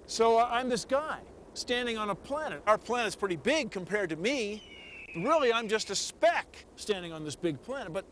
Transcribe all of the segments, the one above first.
So I'm this guy standing on a planet. Our planet's pretty big compared to me. Really, I'm just a speck standing on this big planet. But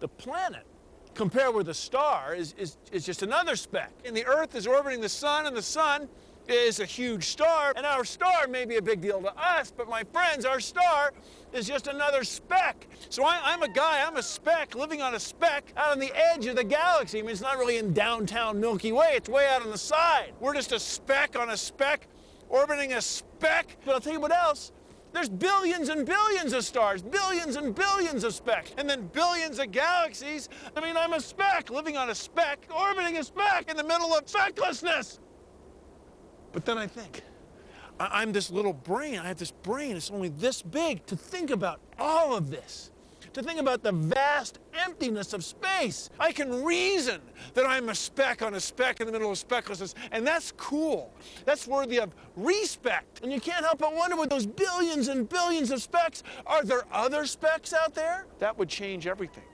the planet, compared with the star, is just another speck. And the Earth is orbiting the sun, and the sun is a huge star. And our star may be a big deal to us, but my friends, our star is just another speck. So I'm a guy, I'm a speck, living on a speck out on the edge of the galaxy. I mean, it's not really in downtown Milky Way, it's way out on the side. We're just a speck on a speck, orbiting a speck. But I'll tell you what else. There's billions and billions of stars, billions and billions of specks, and then billions of galaxies. I mean, I'm a speck, living on a speck, orbiting a speck in the middle of specklessness. But then I think, I'm this little brain. I have this brain. It's only this big to think about all of this, to think about the vast emptiness of space. I can reason that I'm a speck on a speck in the middle of specklessness, and that's cool. That's worthy of respect. And you can't help but wonder, with those billions and billions of specks, are there other specks out there? That would change everything,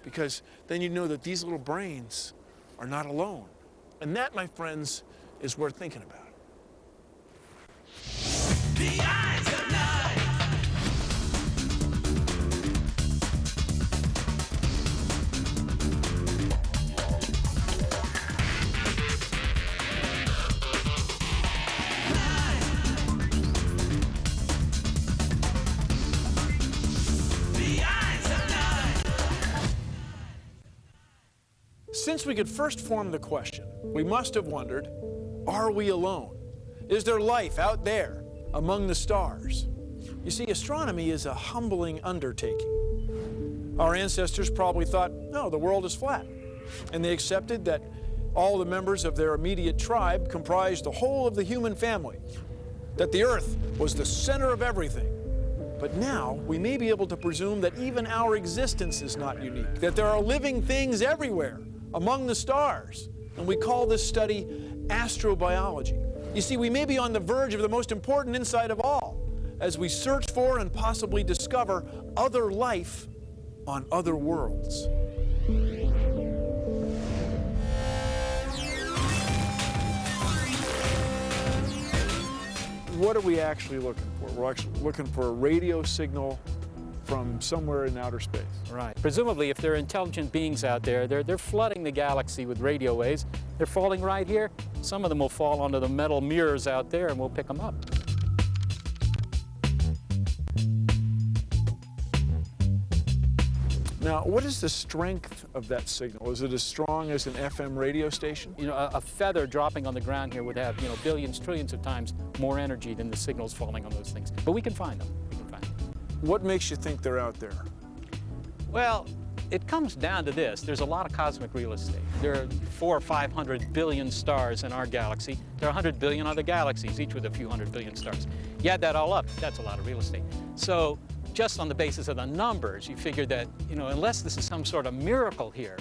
because then you know that these little brains are not alone. And that, my friends, is worth thinking about. The eyes of night. The eyes of night. Since we could first form the question, we must have wondered, are we alone? Is there life out there among the stars? You see, astronomy is a humbling undertaking. Our ancestors probably thought, no, the world is flat. And they accepted that all the members of their immediate tribe comprised the whole of the human family, that the Earth was the center of everything. But now we may be able to presume that even our existence is not unique, that there are living things everywhere among the stars. And we call this study astrobiology. You see, we may be on the verge of the most important insight of all, as we search for and possibly discover other life on other worlds. What are we actually looking for? We're actually looking for a radio signal from somewhere in outer space. Right. Presumably, if there are intelligent beings out there, they're flooding the galaxy with radio waves. They're falling right here. Some of them will fall onto the metal mirrors out there, and we'll pick them up. Now, what is the strength of that signal? Is it as strong as an FM radio station? You know, a feather dropping on the ground here would have, billions, trillions of times more energy than the signals falling on those things. But we can find them. What makes you think they're out there? Well, it comes down to this. There's a lot of cosmic real estate. There are 400 or 500 billion stars in our galaxy. There are 100 billion other galaxies, each with a few hundred billion stars. You add that all up, that's a lot of real estate. So just on the basis of the numbers, you figure that, unless this is some sort of miracle here,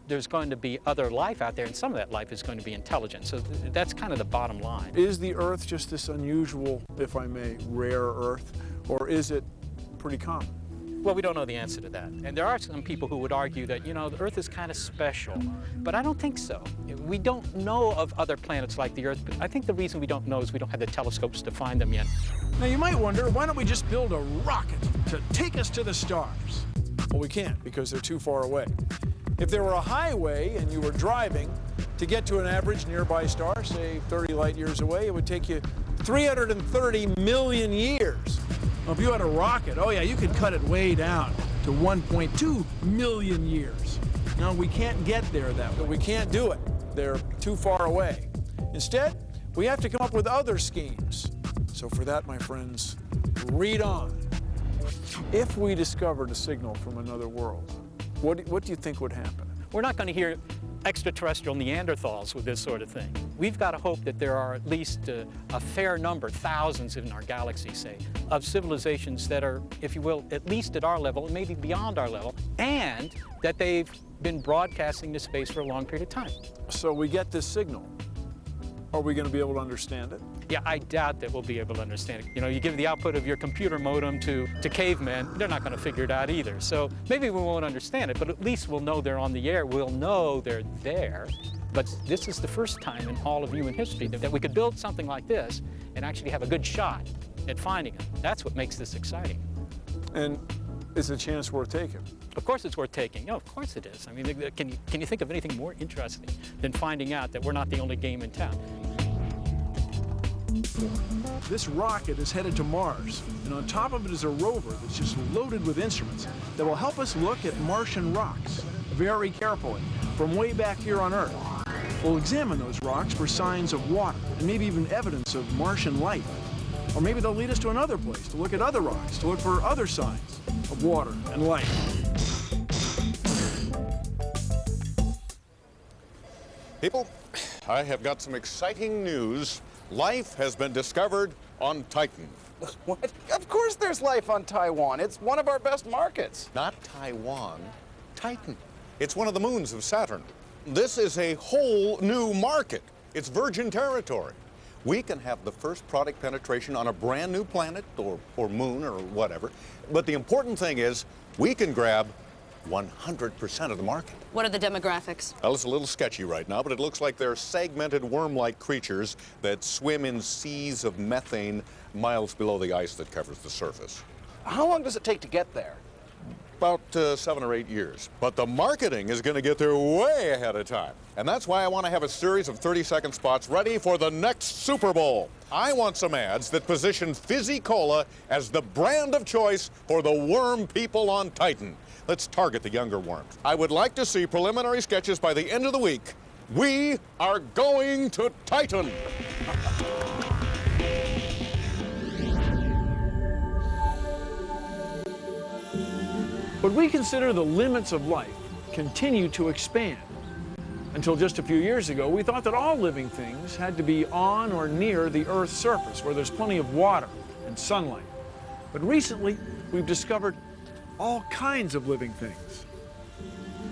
there's going to be other life out there, and some of that life is going to be intelligent. So that's kind of the bottom line. Is the Earth just this unusual, if I may, rare Earth, or is it pretty common? Well, we don't know the answer to that. And there are some people who would argue that, the Earth is kind of special. But I don't think so. We don't know of other planets like the Earth, but I think the reason we don't know is we don't have the telescopes to find them yet. Now, you might wonder, why don't we just build a rocket to take us to the stars? Well, we can't, because they're too far away. If there were a highway and you were driving to get to an average nearby star, say 30 light years away, it would take you 330 million years. Well, if you had a rocket, oh yeah, you could cut it way down to 1.2 million years. No, we can't get there that way. We can't do it. They're too far away. Instead, we have to come up with other schemes. So for that, my friends, read on. If we discovered a signal from another world, what do you think would happen? We're not going to hear extraterrestrial Neanderthals with this sort of thing. We've got to hope that there are at least a fair number, thousands in our galaxy, say, of civilizations that are, if you will, at least at our level, and maybe beyond our level, and that they've been broadcasting to space for a long period of time. So we get this signal. Are we going to be able to understand it? Yeah, I doubt that we'll be able to understand it. You give the output of your computer modem to cavemen, they're not going to figure it out either. So maybe we won't understand it, but at least we'll know they're on the air. We'll know they're there. But this is the first time in all of human history that we could build something like this and actually have a good shot at finding it. That's what makes this exciting. And is a chance worth taking? Of course it's worth taking. No, of course it is. I mean, can you think of anything more interesting than finding out that we're not the only game in town? This rocket is headed to Mars, and on top of it is a rover that's just loaded with instruments that will help us look at Martian rocks very carefully from way back here on Earth. We'll examine those rocks for signs of water and maybe even evidence of Martian life. Or maybe they'll lead us to another place to look at other rocks, to look for other signs of water and life. People, I have got some exciting news. Life has been discovered on Titan. What? Of course there's life on Taiwan. It's one of our best markets. Not Taiwan, Titan. It's one of the moons of Saturn. This is a whole new market. It's virgin territory. We can have the first product penetration on a brand new planet or moon or whatever. But the important thing is we can grab 100% of the market. What are the demographics? Well, it's a little sketchy right now, but it looks like they're segmented worm-like creatures that swim in seas of methane miles below the ice that covers the surface. How long does it take to get there? About 7 or 8 years. But the marketing is going to get there way ahead of time. And that's why I want to have a series of 30-second spots ready for the next Super Bowl. I want some ads that position Fizzy Cola as the brand of choice for the worm people on Titan. Let's target the younger worms. I would like to see preliminary sketches by the end of the week. We are going to Titan. But we consider the limits of life continue to expand. Until just a few years ago, we thought that all living things had to be on or near the Earth's surface, where there's plenty of water and sunlight. But recently, we've discovered all kinds of living things.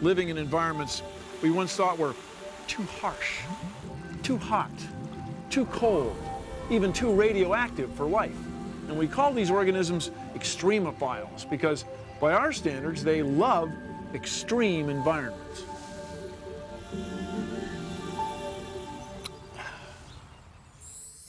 Living in environments we once thought were too harsh, too hot, too cold, even too radioactive for life. And we call these organisms extremophiles because, by our standards, they love extreme environments.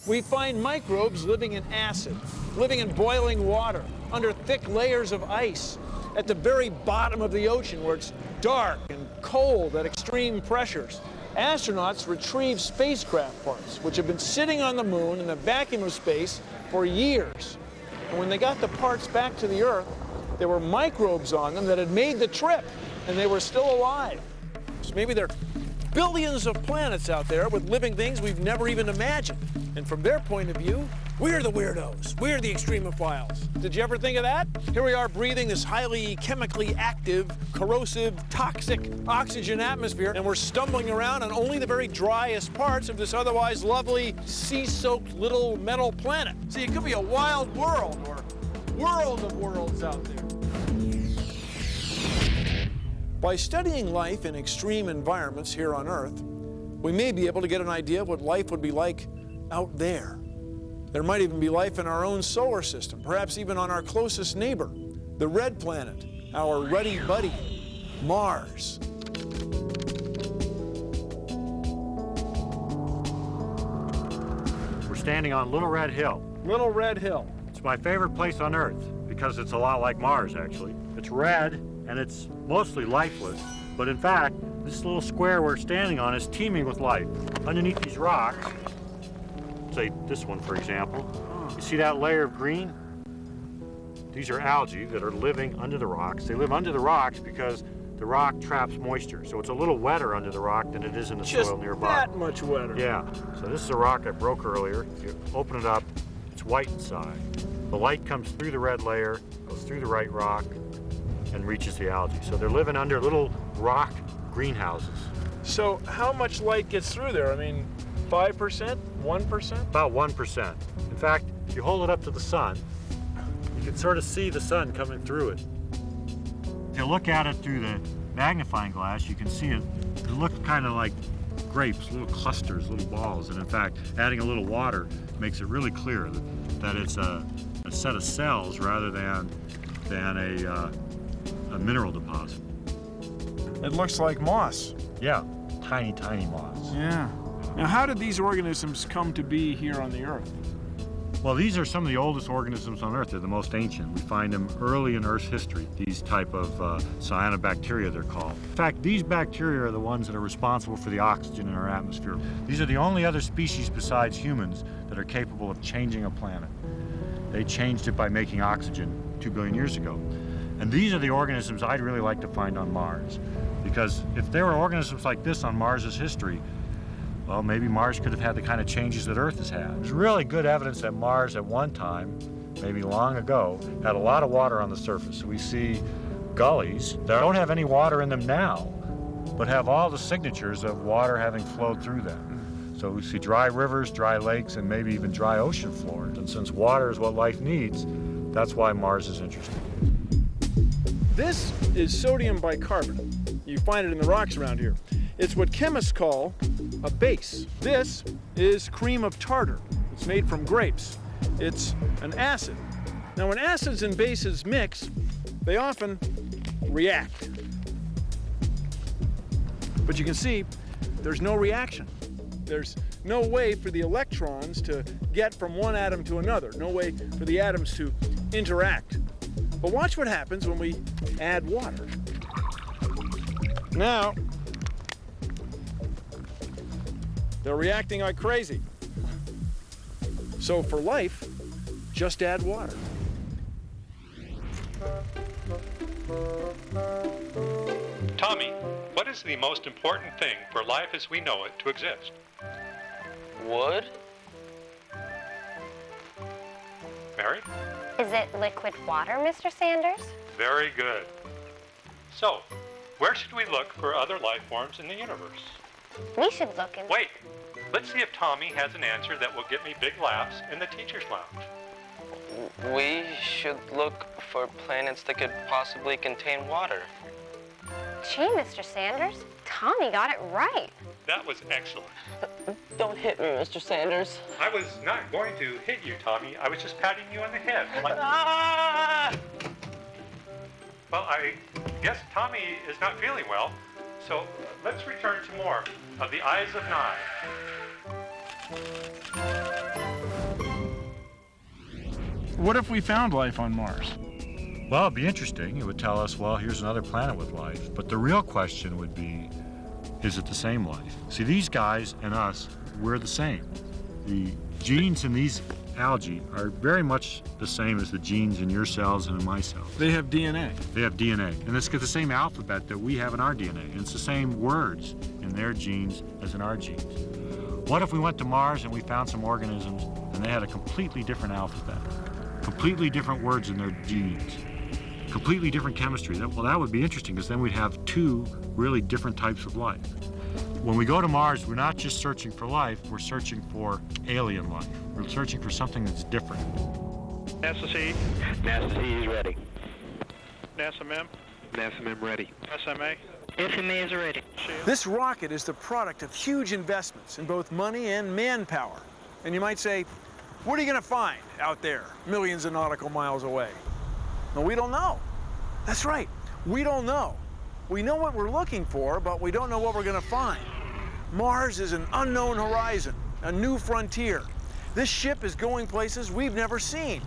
We find microbes living in acid, living in boiling water, under thick layers of ice, at the very bottom of the ocean where it's dark and cold at extreme pressures. Astronauts retrieve spacecraft parts, which have been sitting on the moon in the vacuum of space for years. And when they got the parts back to the Earth, there were microbes on them that had made the trip, and they were still alive. So maybe there are billions of planets out there with living things we've never even imagined. And from their point of view, we're the weirdos. We're the extremophiles. Did you ever think of that? Here we are breathing this highly chemically active, corrosive, toxic oxygen atmosphere, and we're stumbling around on only the very driest parts of this otherwise lovely, sea-soaked little metal planet. See, it could be a wild world or world of worlds out there. By studying life in extreme environments here on Earth, we may be able to get an idea of what life would be like out there. There might even be life in our own solar system, perhaps even on our closest neighbor, the red planet, our ruddy buddy, Mars. We're standing on Little Red Hill. Little Red Hill. It's my favorite place on Earth because it's a lot like Mars, actually. It's red and it's mostly lifeless, but in fact, this little square we're standing on is teeming with life. Underneath these rocks, say this one for example, you see that layer of green? These are algae that are living under the rocks. They live under the rocks because the rock traps moisture, so it's a little wetter under the rock than it is in the soil nearby. Just that much wetter. Yeah, so this is a rock I broke earlier. You open it up, it's white inside. The light comes through the red layer, goes through the right rock, and reaches the algae. So they're living under little rock greenhouses. So how much light gets through there? I mean, 5%? 1%? About 1%. In fact, if you hold it up to the sun, you can sort of see the sun coming through it. If you look at it through the magnifying glass, you can see it. It looks kind of like grapes, little clusters, little balls. And in fact, adding a little water makes it really clear that it's a set of cells rather than a mineral deposit. It looks like moss. Yeah, tiny, tiny moths. Yeah. Now, how did these organisms come to be here on the Earth? Well, these are some of the oldest organisms on Earth. They're the most ancient. We find them early in Earth's history, these type of cyanobacteria, they're called. In fact, these bacteria are the ones that are responsible for the oxygen in our atmosphere. These are the only other species besides humans that are capable of changing a planet. They changed it by making oxygen 2 billion years ago. And these are the organisms I'd really like to find on Mars. Because if there were organisms like this on Mars's history, well, maybe Mars could have had the kind of changes that Earth has had. There's really good evidence that Mars at one time, maybe long ago, had a lot of water on the surface. We see gullies that don't have any water in them now, but have all the signatures of water having flowed through them. So we see dry rivers, dry lakes, and maybe even dry ocean floors. And since water is what life needs, that's why Mars is interesting. This is sodium bicarbonate. You find it in the rocks around here. It's what chemists call a base. This is cream of tartar. It's made from grapes. It's an acid. Now, when acids and bases mix, they often react. But you can see there's no reaction. There's no way for the electrons to get from one atom to another, no way for the atoms to interact. But watch what happens when we add water. Now, they're reacting like crazy. So for life, just add water. Tommy, what is the most important thing for life as we know it to exist? Wood? Mary? Is it liquid water, Mr. Sanders? Very good. So, where should we look for other life forms in the universe? We should look in... Wait, let's see if Tommy has an answer that will get me big laughs in the teacher's lounge. We should look for planets that could possibly contain water. Gee, Mr. Sanders, Tommy got it right. That was excellent. Don't hit me, Mr. Sanders. I was not going to hit you, Tommy. I was just patting you on the head. Ah! Well, I guess Tommy is not feeling well, so let's return to more of the Eyes of Nye. What if we found life on Mars? Well, it'd be interesting. It would tell us, well, here's another planet with life. But the real question would be, is it the same life? See, these guys and us, we're the same. The genes in these algae are very much the same as the genes in your cells and in my cells. They have DNA. They have DNA. And it's got the same alphabet that we have in our DNA. And it's the same words in their genes as in our genes. What if we went to Mars and we found some organisms and they had a completely different alphabet, completely different words in their genes, completely different chemistry? Well, that would be interesting, because then we'd have two really different types of life. When we go to Mars, we're not just searching for life, we're searching for alien life. We're searching for something that's different. NASA C. NASA C is ready. NASA MEM. NASA MEM ready. SMA. SMA is ready. This rocket is the product of huge investments in both money and manpower. And you might say, what are you going to find out there, millions of nautical miles away? Well, we don't know. That's right, we don't know. We know what we're looking for, but we don't know what we're going to find. Mars is an unknown horizon, a new frontier. This ship is going places we've never seen.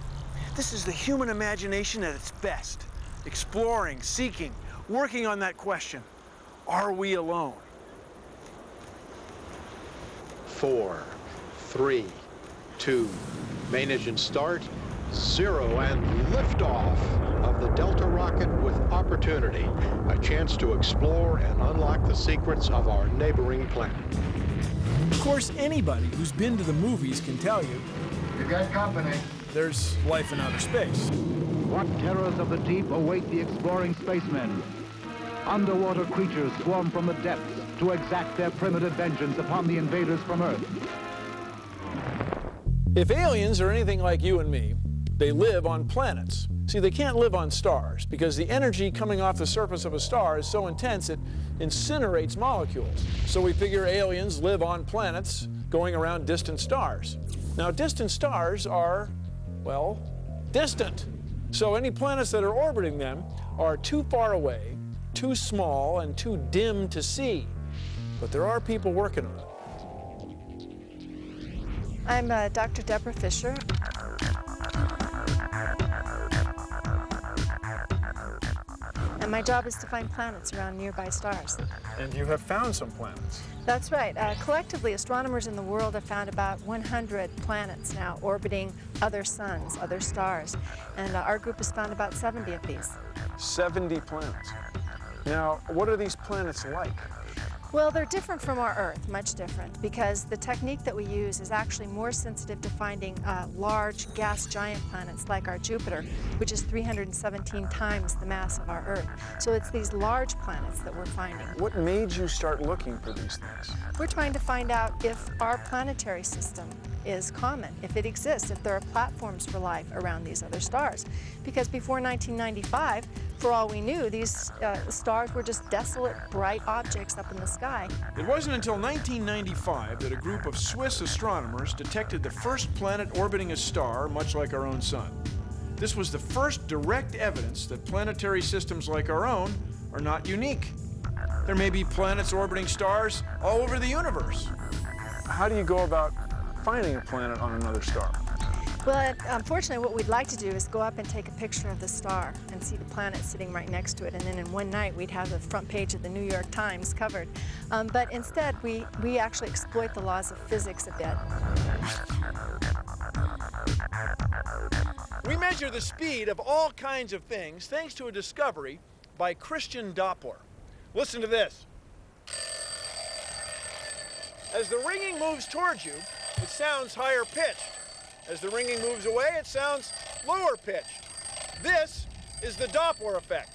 This is the human imagination at its best, exploring, seeking, working on that question. Are we alone? 4, 3, 2, main engine start, 0, and liftoff of the Delta rocket with Opportunity, a chance to explore and unlock the secrets of our neighboring planet. Of course, anybody who's been to the movies can tell you You got company. there's life in outer space. What terrors of the deep await the exploring spacemen? Underwater creatures swarm from the depths to exact their primitive vengeance upon the invaders from Earth. If aliens are anything like you and me, they live on planets. See, they can't live on stars because the energy coming off the surface of a star is so intense it incinerates molecules. So we figure aliens live on planets going around distant stars. Now, distant stars are, well, distant. So any planets that are orbiting them are too far away, too small, and too dim to see. but there are people working on it. I'm Dr. Deborah Fisher. And my job is to find planets around nearby stars. And you have found some planets. That's right. Collectively, astronomers in the world have found about 100 planets now orbiting other suns, other stars. And our group has found about 70 of these. 70 planets. Now, what are these planets like? Well, they're different from our Earth, much different, because the technique that we use is actually more sensitive to finding large gas giant planets like our Jupiter, which is 317 times the mass of our Earth. So it's these large planets that we're finding. What made you start looking for these things? We're trying to find out if our planetary system is common, if it exists, if there are platforms for life around these other stars. Because before 1995, for all we knew, these stars were just desolate, bright objects up in the sky. It wasn't until 1995 that a group of Swiss astronomers detected the first planet orbiting a star much like our own sun. This was the first direct evidence that planetary systems like our own are not unique. There may be planets orbiting stars all over the universe. How do you go about finding a planet on another star? Well, unfortunately, what we'd like to do is go up and take a picture of the star and see the planet sitting right next to it, and then in one night we'd have the front page of the New York Times covered. But instead, we actually exploit the laws of physics a bit. We measure the speed of all kinds of things thanks to a discovery by Christian Doppler. Listen to this. As the ringing moves towards you, it sounds higher pitched. As the ringing moves away, it sounds lower pitched. This is the Doppler effect.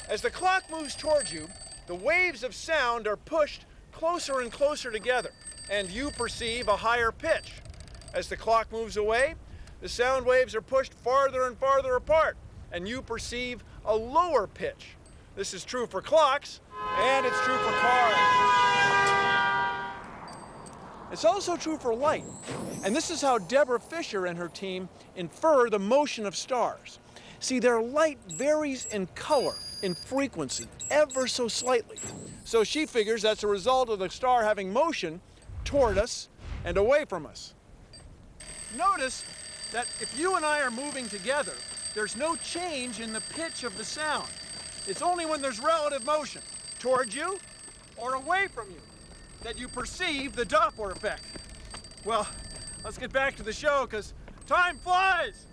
As the clock moves towards you, the waves of sound are pushed closer and closer together, and you perceive a higher pitch. As the clock moves away, the sound waves are pushed farther and farther apart, and you perceive a lower pitch. This is true for clocks, and it's true for cars. It's also true for light. And this is how Deborah Fisher and her team infer the motion of stars. See, their light varies in color, in frequency, ever so slightly. So she figures that's a result of the star having motion toward us and away from us. Notice that if you and I are moving together, there's no change in the pitch of the sound. It's only when there's relative motion, toward you or away from you, that you perceive the Doppler effect. Well, let's get back to the show, because time flies!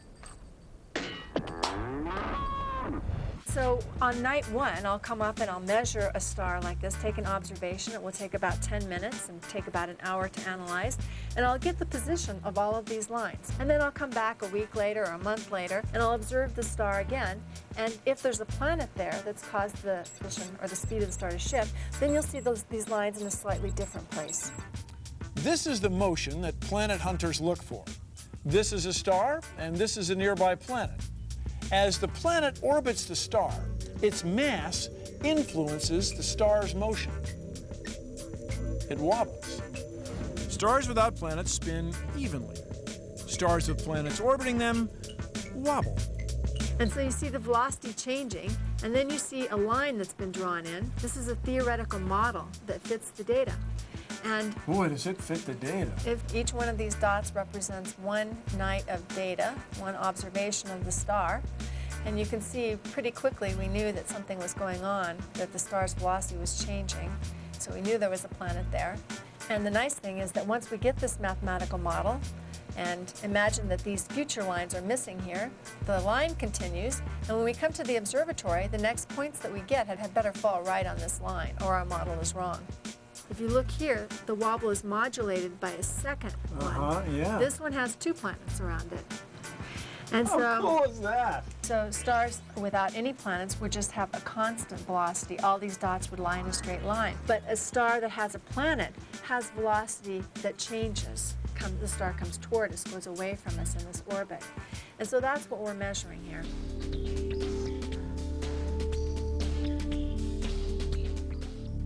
So on night one, I'll come up and I'll measure a star like this, take an observation. It will take about 10 minutes and take about an hour to analyze. And I'll get the position of all of these lines. And then I'll come back a week later or a month later, and I'll observe the star again. And if there's a planet there that's caused the position or the speed of the star to shift, then you'll see these lines in a slightly different place. This is the motion that planet hunters look for. This is a star, and this is a nearby planet. As the planet orbits the star, its mass influences the star's motion. It wobbles. Stars without planets spin evenly. Stars with planets orbiting them wobble. And so you see the velocity changing, and then you see a line that's been drawn in. This is a theoretical model that fits the data. And boy, does it fit the data. If each one of these dots represents one night of data, one observation of the star, and you can see pretty quickly we knew that something was going on, that the star's velocity was changing, so we knew there was a planet there. And the nice thing is that once we get this mathematical model, and imagine that these future lines are missing here, the line continues, and when we come to the observatory, the next points that we get had better fall right on this line, or our model is wrong. If you look here, the wobble is modulated by a second one. Yeah. This one has two planets around it. And How cool is that? So stars without any planets would just have a constant velocity. All these dots would lie in a straight line. But a star that has a planet has velocity that changes. The star comes toward us, goes away from us in this orbit. And so that's what we're measuring here.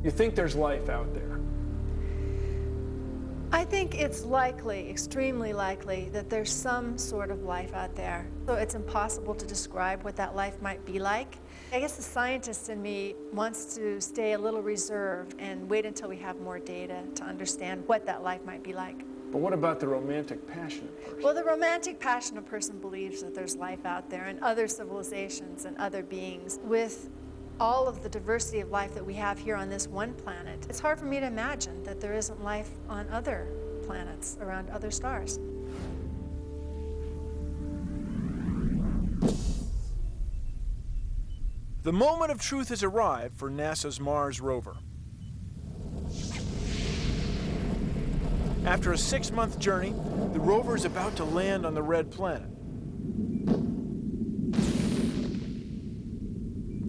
You think there's life out there? I think it's likely, extremely likely, that there's some sort of life out there. So it's impossible to describe what that life might be like. I guess the scientist in me wants to stay a little reserved and wait until we have more data to understand what that life might be like. But what about the romantic, passionate person? Well, the romantic, passionate person believes that there's life out there and other civilizations and other beings. With all of the diversity of life that we have here on this one planet, it's hard for me to imagine that there isn't life on other planets around other stars. The moment of truth has arrived for NASA's Mars rover. After a 6-month journey, the rover is about to land on the red planet.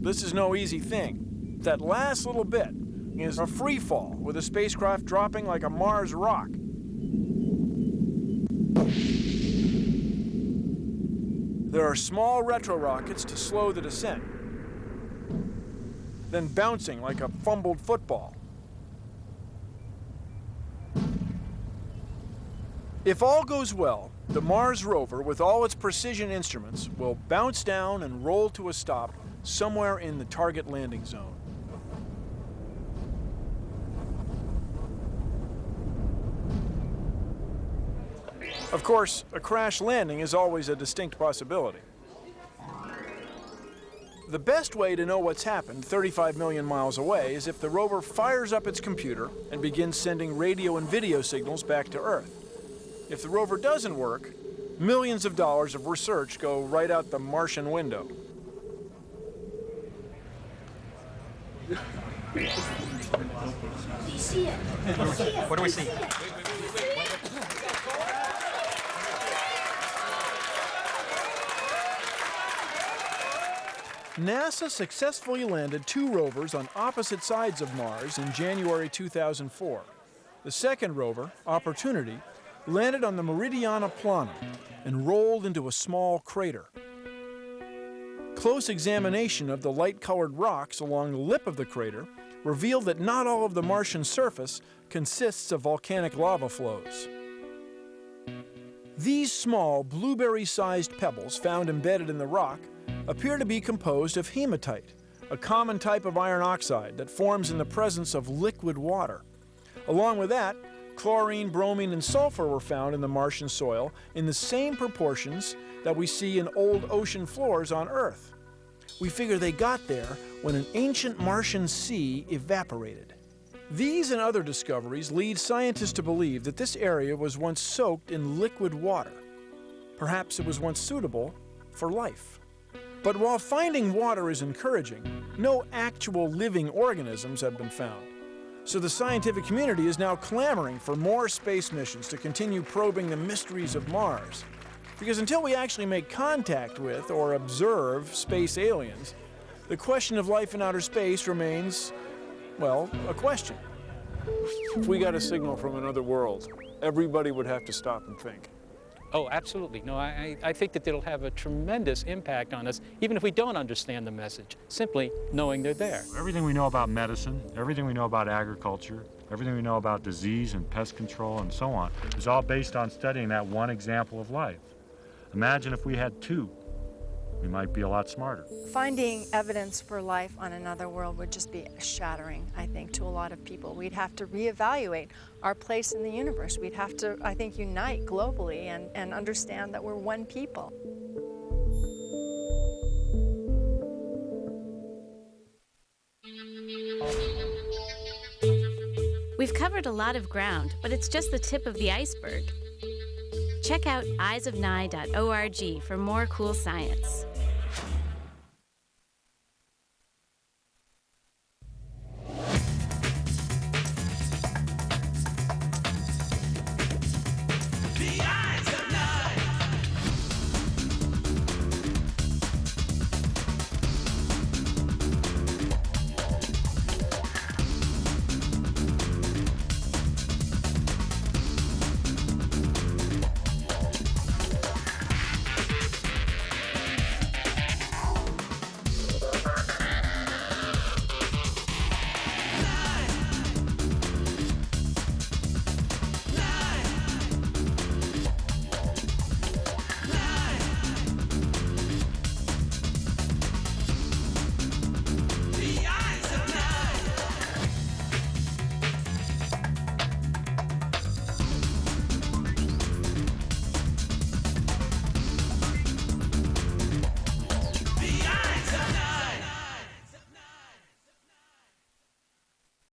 This is no easy thing. That last little bit is a free fall, with the spacecraft dropping like a Mars rock. There are small retro rockets to slow the descent, then bouncing like a fumbled football. If all goes well, the Mars rover, with all its precision instruments, will bounce down and roll to a stop somewhere in the target landing zone. Of course, a crash landing is always a distinct possibility. The best way to know what's happened 35 million miles away is if the rover fires up its computer and begins sending radio and video signals back to Earth. If the rover doesn't work, millions of dollars of research go right out the Martian window. What do we see? NASA successfully landed 2 rovers on opposite sides of Mars in January 2004. The second rover, Opportunity, landed on the Meridiana Planum and rolled into a small crater. Close examination of the light-colored rocks along the lip of the crater revealed that not all of the Martian surface consists of volcanic lava flows. These small, blueberry-sized pebbles found embedded in the rock appear to be composed of hematite, a common type of iron oxide that forms in the presence of liquid water. Along with that, chlorine, bromine, and sulfur were found in the Martian soil in the same proportions that we see in old ocean floors on Earth. We figure they got there when an ancient Martian sea evaporated. These and other discoveries lead scientists to believe that this area was once soaked in liquid water. Perhaps it was once suitable for life. But while finding water is encouraging, no actual living organisms have been found. So the scientific community is now clamoring for more space missions to continue probing the mysteries of Mars. Because until we actually make contact with or observe space aliens, the question of life in outer space remains, well, a question. If we got a signal from another world, everybody would have to stop and think. Oh, absolutely. No, I think that it'll have a tremendous impact on us, even if we don't understand the message, simply knowing they're there. Everything we know about medicine, everything we know about agriculture, everything we know about disease and pest control and so on, is all based on studying that one example of life. Imagine if we had 2. We might be a lot smarter. Finding evidence for life on another world would just be shattering, I think, to a lot of people. We'd have to reevaluate our place in the universe. We'd have to, I think, unite globally and understand that we're one people. We've covered a lot of ground, but it's just the tip of the iceberg. Check out eyesofni.org for more cool science. The